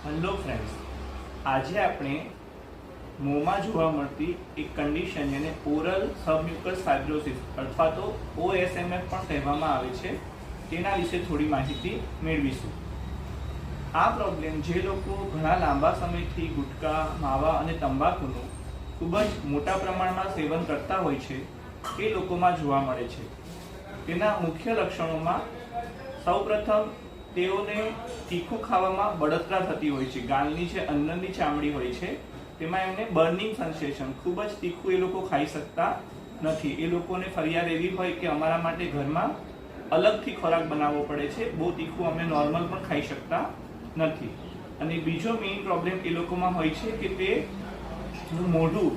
Hello friends, આજે આપણે મોંમાં જોવા મળતી એક કન્ડિશન જેને ઓરલ સબમ્યુકસ ફાઇબ્રોસિસ અથવા તો OSMF પણ કહેવામાં આવે છે તેના વિશે થોડી માહિતી મેળવીશું. આ પ્રોબ્લેમ જે લોકો ઘણા લાંબા સમયથી ગુટકા, માવા અને તંબાકુનું ખૂબ જ મોટા પ્રમાણમાં સેવન કરતા હોય છે એ લોકોમાં જોવા મળે છે. તેના મુખ્ય લક્ષણોમાં સૌપ્રથમ તેઓને તીખું ખાવામાં બળતરા થતી હોય છે. ગાલની જે અંદરની ચામડી હોય છે તેમાં એમને બર્નિંગ સેન્સેશન, ખૂબ જ તીખું એ લોકો ખાઈ શકતા નથી. એ લોકોને ફરિયાદ એવી હોય કે અમારા માટે ઘરમાં અલગથી ખોરાક બનાવવો પડે છે, બહુ તીખું અમે નોર્મલ પણ ખાઈ શકતા નથી. અને બીજો મેઇન પ્રોબ્લેમ એ લોકોમાં હોય છે કે તેનું મોઢું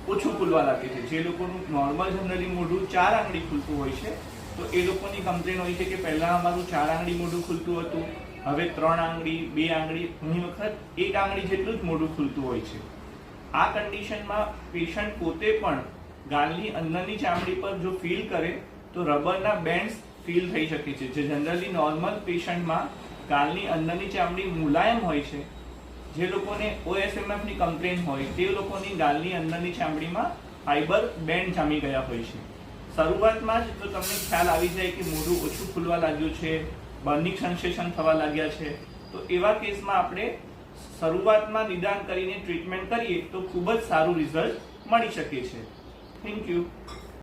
ઓછું ખુલવા લાગે છે. જે લોકોનું નોર્મલ જનરલી મોઢું 4 આંગળી ખુલતું હોય છે, તો એ લોકોની કમ્પ્લેન હોય છે કે પહેલા અમારું 4 આંગળી મોઢું ખુલતું હતું, હવે 3 આંગળી, 2 આંગળી, ઘણી વખત 1 આંગળી જેટલું જ મોઢું ખુલતું હોય છે. આ કન્ડિશનમાં પેશન્ટ પોતે પણ ગાલની અંદરની ચામડી પર જો ફીલ કરે તો રબરના બેન્ડ્સ ફીલ થઈ શકે છે. જે જનરલી નોર્મલ પેશન્ટમાં ગાલની અંદરની ચામડી મુલાયમ હોય છે, જે લોકોને OSMF ની કમ્પ્લેન હોય તે લોકોની ગાલની અંદરની ચામડીમાં ફાઇબર બેન્ડ જામી ગયા હોય છે. શરૂઆતમાં જ જો તમને ખ્યાલ આવી જાય કે મોઢું ઓછું ખુલવા લાગ્યું છે, બર્નિંગ સેન્સેશન થવા લાગ્યા છે, તો એવા કેસમાં આપણે શરૂઆતમાં નિદાન કરીને ટ્રીટમેન્ટ કરીએ તો ખૂબ જ સારું રિઝલ્ટ મળી શકે છે. Thank you.